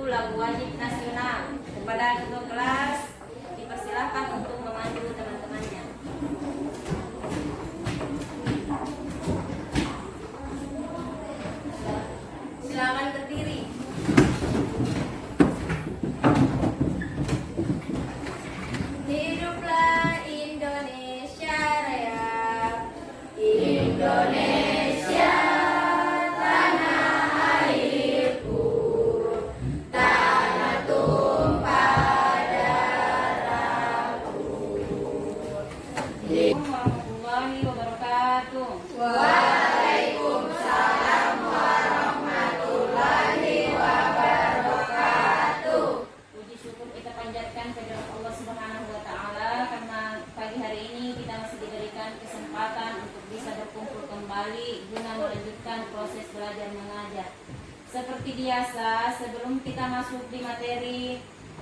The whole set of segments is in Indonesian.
lagu wajib nasional. Kepada ketua kelas dipersilakan untuk memandu teman-temannya. Silakan berdiri. Hiduplah Indonesia Raya. Indonesia tanah airku, tanah tumpah darahku. Warahmatullahi wabarakatuh. Waalaikumsalam warahmatullahi wabarakatuh. Puji syukur kita panjatkan kepada Allah Subhanahu wa taala karena pagi hari ini kita masih diberikan kesempatan untuk bisa berkumpul kembali guna melanjutkan proses belajar mengajar. Seperti biasa, sebelum kita masuk di materi,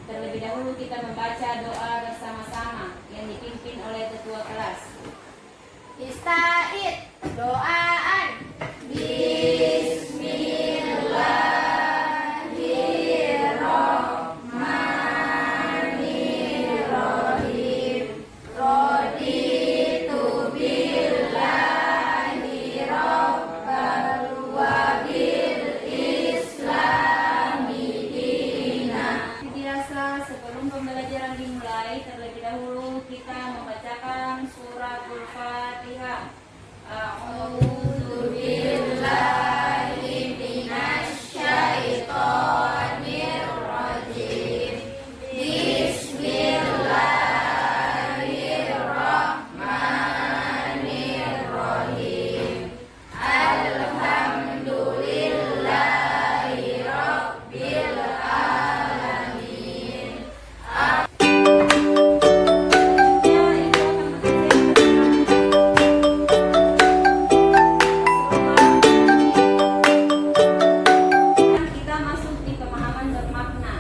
terlebih dahulu kita membaca doa bersama-sama yang dipimpin oleh ketua kelas. Ista'id, doaan. Bismillahirrahmanirrahim. Raditu billahi rabban wa bil islami dina. Biasa sebelum pembelajaran dimulai, terlebih dahulu kita membacakan suratul Fatihah. A'udzu billahi minasyaitonir rajim. Bismillahirrahmanirrahim. Alhamdulillahi rabbil alamin. Kita masuk di pemahaman bermakna.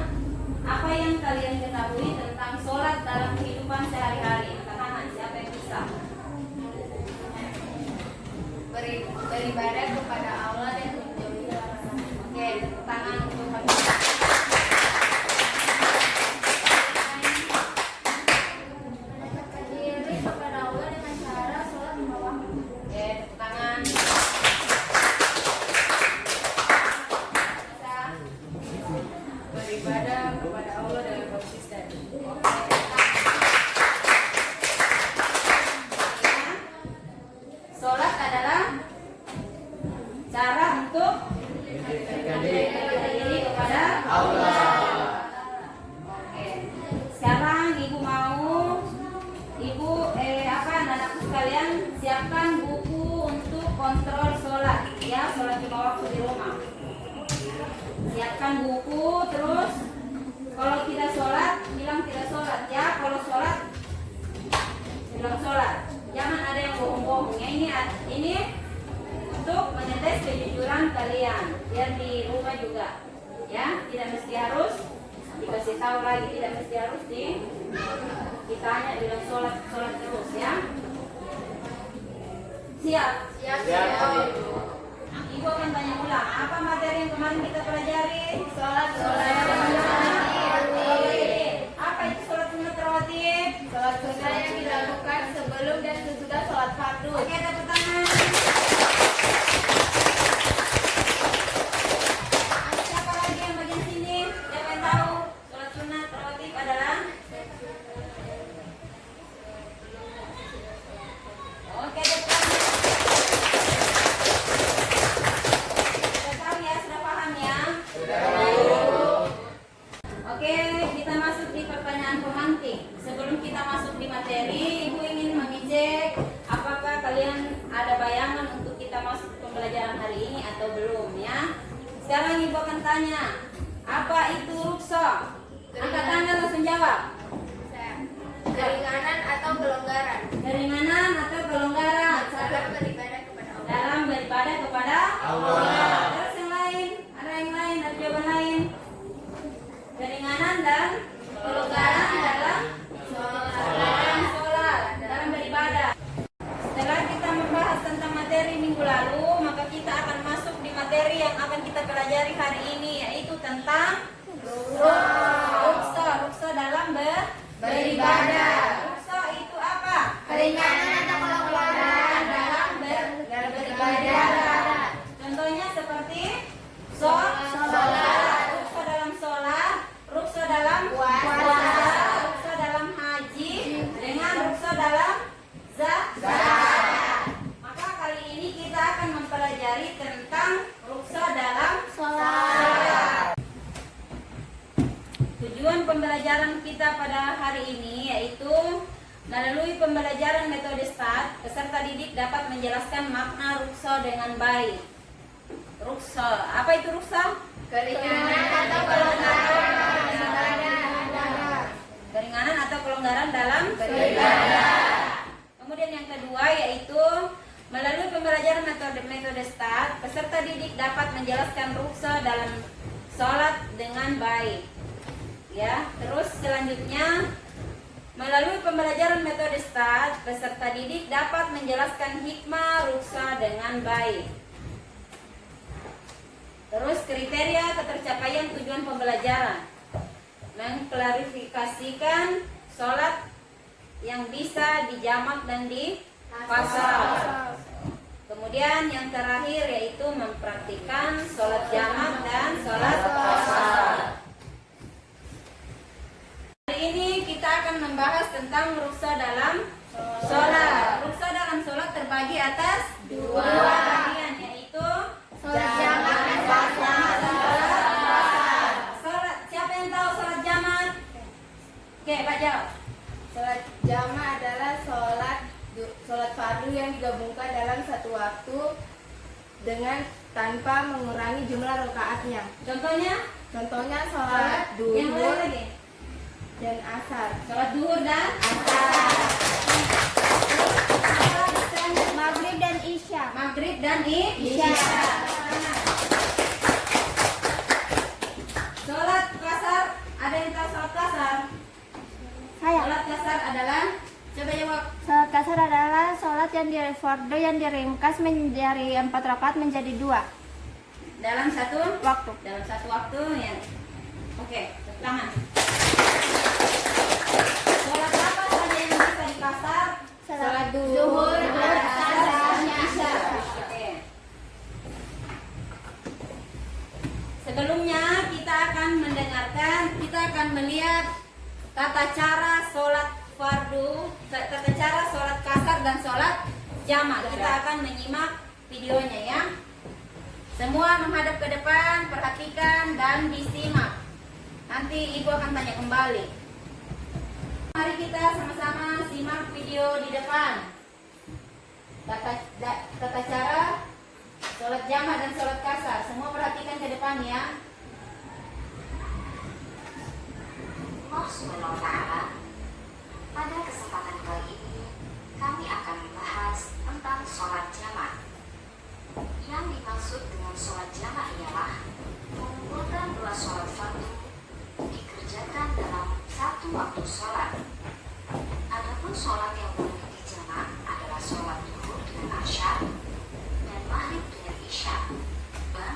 Apa yang kalian ketahui tentang sholat dalam kehidupan sehari-hari? Angkat siapa yang bisa? Beribadah kepada Allah dan menjauhi larangan. Oke, tepuk tangan untuk Hamida. Mendekatkan diri kepada Allah dengan cara sholat di bawah. Oke, tepuk tangan. Beribadah kepada Allah dengan konsisten. Sholat adalah cara untuk mendekatkan diri kepada Allah. Oke. Sekarang ibu mau anak-anakku sekalian siapkan buku untuk kontrol sholat, ya, sholat lima waktu di rumah. Siapkan buku, terus kalau tidak sholat bilang tidak sholat, ya. Kalau sholat bilang sholat. Jangan ada yang bohong-bohong, ya. Ini untuk mengetes kejujuran kalian, biar di rumah juga, ya. Tidak mesti harus dikasih tahu lagi, tidak mesti harus ditanya bilang sholat terus, ya. Siap? Siap. Ibu akan tanya ulang, apa materi yang kemarin kita pelajari? Sholat apa itu sholat sunat rawatib? Sholat sunat yang dilakukan sebelum dan sesudah sholat fardu. Oke, tepuk tangan. Siapa lagi yang bagian sini? Siapa yang tahu sholat sunat rawatib adalah? Oke, tepuk tangan. Oke, kita masuk di pertanyaan pemantik. Sebelum kita masuk di materi, Ibu ingin mengecek apakah kalian ada bayangan untuk kita masuk pembelajaran hari ini atau belum, ya. Sekarang Ibu akan tanya, apa itu ruksa? Angkat tangan langsung jawab. Keringanan atau kelonggaran Keringanan atau kelonggaran dalam beribadah kepada Allah. Terus yang lain, ada yang lain, ada jawaban lain. Keringanan dan kelonggaran dalam sholat, dalam beribadah. Setelah kita membahas tentang materi minggu lalu, maka kita akan masuk di materi yang akan kita pelajari hari ini, yaitu tentang Rukso dalam beribadah. Rukso itu apa? Keringanan atau kelonggaran Dalam beribadah. Contohnya seperti sholat, rukso dalam sholat, rukso dalam puasa, rukso dalam haji, dengan rukso dalam zakat. Maka kali ini kita akan mempelajari tentang rukso dalam sholat. Tujuan pembelajaran kita pada hari ini yaitu melalui pembelajaran metode STAT, peserta didik dapat menjelaskan makna rukso dengan baik. Rukso, apa itu rukso? keringanan atau kelonggaran Keringanan atau kelonggaran dalam beribadah. Kemudian yang kedua yaitu melalui pembelajaran metode STAT, peserta didik dapat menjelaskan rukso dalam sholat dengan baik. Ya, terus selanjutnya melalui pembelajaran metode STAT, peserta didik dapat menjelaskan hikmah rukso dengan baik. Terus kriteria ketercapaian tujuan pembelajaran, mengklarifikasikan sholat yang bisa dijamak dan difasal. Kemudian yang terakhir yaitu mempraktikkan sholat jamak dan sholat fasal. Hari ini kita akan membahas tentang rukso dalam sholat. Rukso dalam sholat terbagi atas dua bagian, yaitu Sholat jamak dan sholat fasal. Sholat, siapa yang tahu sholat jamak? Oke, Pak jawab. Sholat jamak adalah sholat fardu yang digabungkan dalam satu waktu dengan tanpa mengurangi jumlah rakaatnya. Contohnya Sholat yang lain duhur lagi. dan asar. Sholat duhur dan Maghrib dan isya. maghrib dan isya. Sholat kasar, ada yang tahu sholat kasar? Sholat kasar adalah, coba jawab. Sholat kasar adalah sholat yang fardu yang diringkas dari 4 rakaat menjadi 2 Dalam satu waktu. ya. Oke, tangan. Sholat apa saja yang bisa dikasar? Sholat duhur, asar, dan isya. Oke. Sebelumnya kita akan melihat tata cara sholat fardu, tata cara sholat kasar dan sholat jamak. Kita akan menyimak videonya ya. Semua menghadap ke depan, perhatikan dan disimak. Nanti ibu akan tanya kembali. Mari kita sama-sama simak video di depan. Tata cara sholat jamak dan sholat kasar. Semua perhatikan ke depan ya. Bismillahirrahmanirrahim. Pada kesempatan kali ini, kami akan membahas tentang sholat jamak. Yang dimaksud dengan sholat jamak ialah mengumpulkan dua sholat fardu dikerjakan dalam satu waktu sholat. Adapun sholat yang boleh dijamak adalah sholat duhur dengan asyar dan maghrib dengan isya. Dan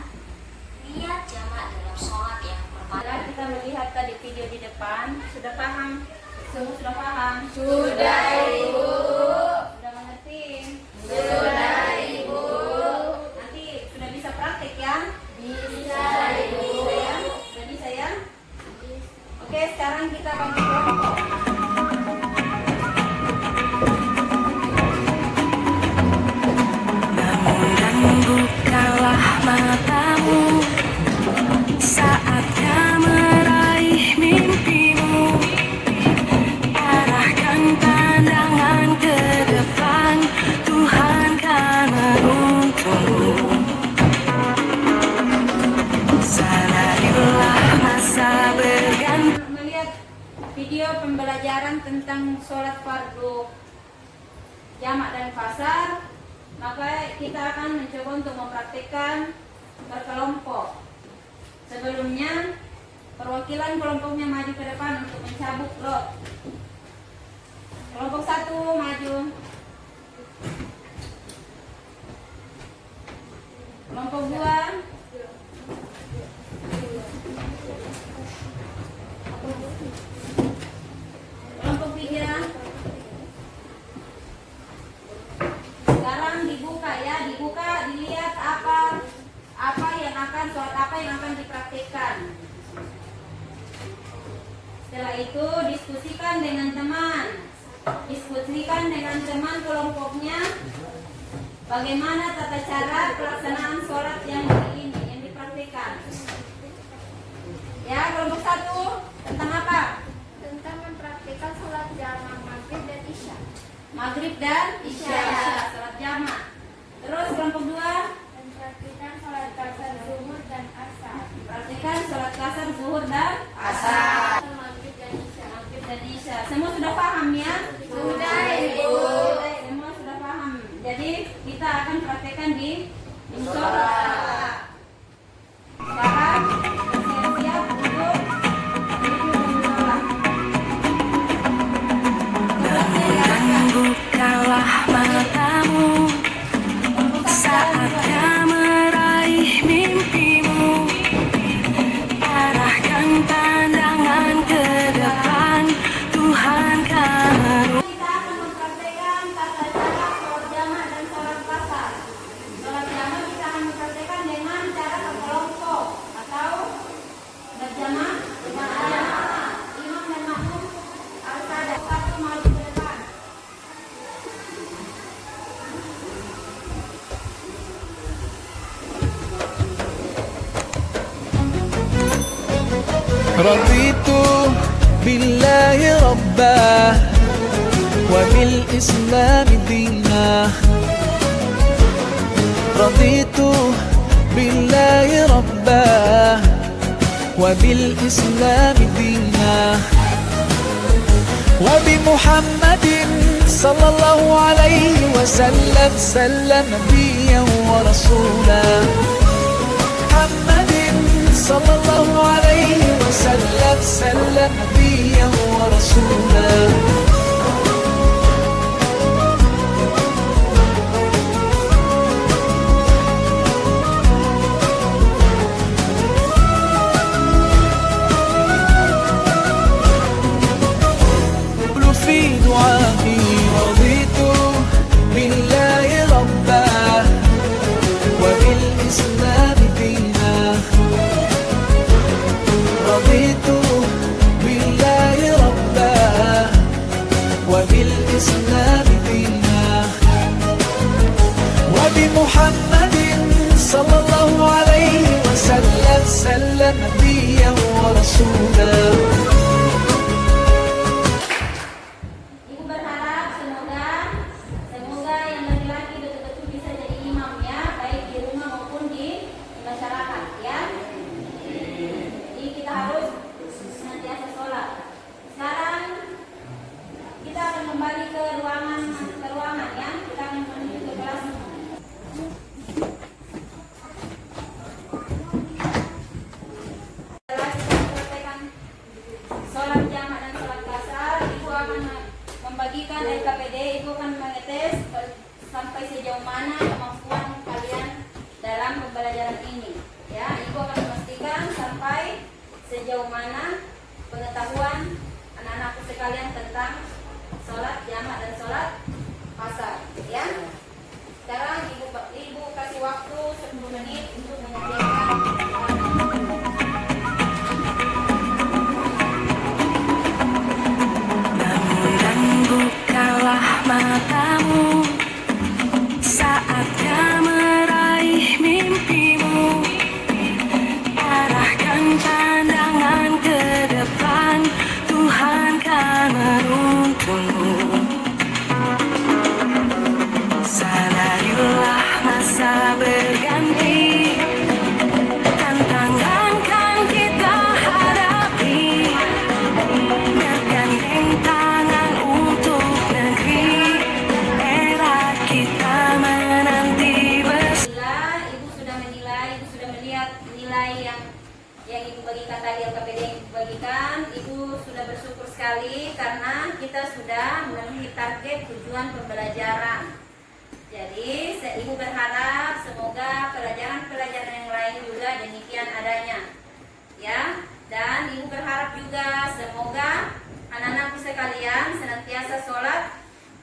niat jamak dalam sholat yang Setelah kita melihat tadi video di depan, sudah paham? Semua sudah paham? Sudah, Ibu. Sudah mengerti? Sudah, Ibu. Nanti sudah bisa praktek ya? Bisa, Ibu. Bisa ya? Sudah bisa ya? Oke, sekarang kita bagi kelompok. Dan bukalah matamu, saatnya meraih mimpimu. Arahkan pandangan ke depan, Tuhan kan menuntunmu. Sadarilah masa berganti. Melihat video pembelajaran tentang sholat fardu jamak dan kasar, maka kita akan mencoba untuk mempraktikkan berkelompok. Sebelumnya, perwakilan kelompoknya maju ke depan untuk mencabut lot. Kelompok 1 maju. Kelompok 2. yang akan dipraktikkan. Setelah itu diskusikan dengan teman. Diskusikan dengan teman kelompoknya bagaimana tata cara pelaksanaan sholat yang ini yang dipraktikkan. Ya, kelompok 1 tentang apa? Tentang mempraktikkan sholat jamaah maghrib dan isya. Maghrib dan isya, sholat jamaah. Terus kelompok 2 Mempraktikkan sholat kasar zuhur dan asar. praktikan sholat kasar zuhur dan asar. Maghrib dan isya. Maghrib dan isya. Semua sudah paham ya? Sudah, Ibu. Semua sudah paham. Jadi kita akan praktekkan di sholat. Sekarang siap-siap untuk menuju sholat. Dan bukalah matamu, saatnya meraih mimpimu. Arahkan pandangan ke depan, Tuhan kan Kita akan mempraktekkan tata cara sholat jamaah dan sholat kasar. Sholat jamaah kita akan mempraktekkan dengan cara berkelompok atau berjamaah. Imam dan makmum harus ada satu maju ke depan. رضيت بالله ربا وبالإسلام دينا رضيت بالله ربا وبالإسلام دينا وبمحمد صلى الله عليه وسلم سلم نبيا ورسولا محمد صلى الله عليه وسلم سلم نبيا ورسولا قل في دعائي رضيت بالله ربا وبالإسلام دينا رضيت بالله ربا وبالإسلام دينا وبمحمد صلى الله عليه وسلم سلم نبيا ورسولا Ibu berharap semoga yang laki-laki betul-betul bisa jadi imam ya, baik di rumah maupun di masyarakat ya. Jadi kita harus senantiasa sholat. Sekarang kita akan kembali ke ruangan ya. Kita akan menuju ke kelas. Setelah kita selesaikan sholat jamaah dan sholat kasar, ibu akan membagikan LKPD. Ibu akan mengetes sampai sejauh mana kemampuan kalian dalam pembelajaran ini. Ya, ibu akan memastikan sampai sejauh mana pengetahuan anak-anakku sekalian tentang sholat jamaah dan sholat kasar. Ya. Sekarang ibu kasih waktu 10 menit untuk menyediakan. Dan bukalah matamu, saatnya meraih mimpimu. Arahkan pandangan ke depan, Tuhan kan menuntunmu. Sadarilah masa berganti, tantangan kan kita hadapi. Bergandeng tangan untuk negeri, era kita menanti bersama. Ibu sudah menilai, ibu sudah melihat nilai yang ibu bagikan tadi, LKPD yang ibu bagikan. Ibu sudah bersyukur sekali karena kita sudah memenuhi target tujuan pembelajaran. Jadi ibu berharap semoga pelajaran-pelajaran yang lain juga demikian adanya, ya. Dan ibu berharap juga semoga anak-anakku sekalian senantiasa sholat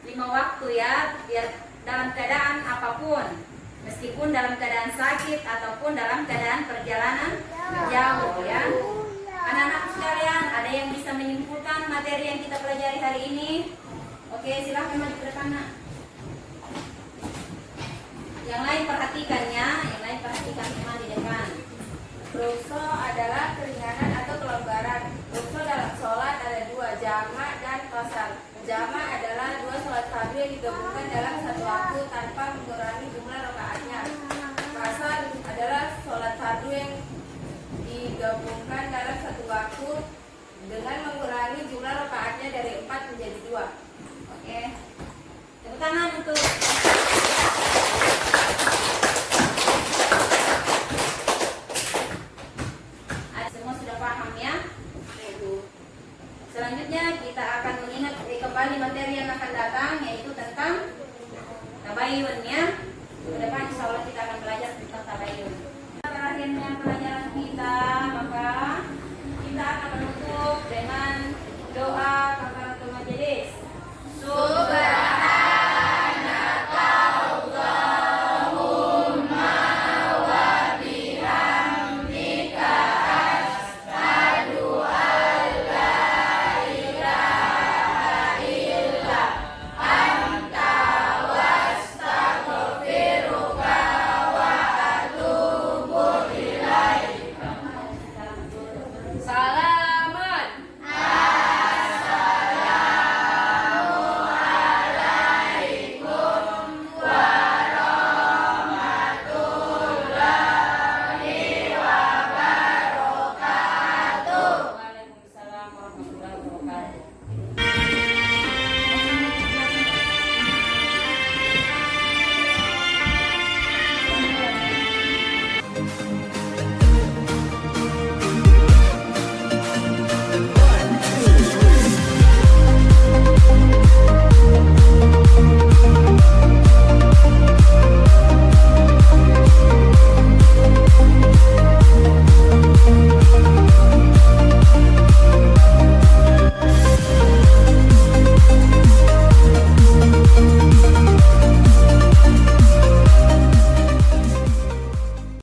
5 waktu ya, biar dalam keadaan apapun. meskipun dalam keadaan sakit ataupun dalam keadaan perjalanan jauh ya. Anak-anak sekalian, ada yang bisa menyimpulkan materi yang kita pelajari hari ini? Oke, silahkan maju ke depan, Nak. Yang lain perhatikannya, yang lain perhatikan memang di depan. Rukso adalah keringanan atau kelonggaran. Rukso dalam sholat ada dua, jamak dan qasar. Jamak adalah dua sholat fardu yang digabungkan dalam satu waktu tanpa mengurangi jumlah rakaatnya. Qasar adalah sholat fardu yang digabungkan dalam satu waktu dengan mengurangi jumlah rakaatnya dari 4 menjadi 2. Oke. Tepuk tangan untuk semua sudah paham ya? Selanjutnya kita akan mengingat kembali materi yang akan datang, yaitu tentang tabayun ya. Ke depan insya Allah kita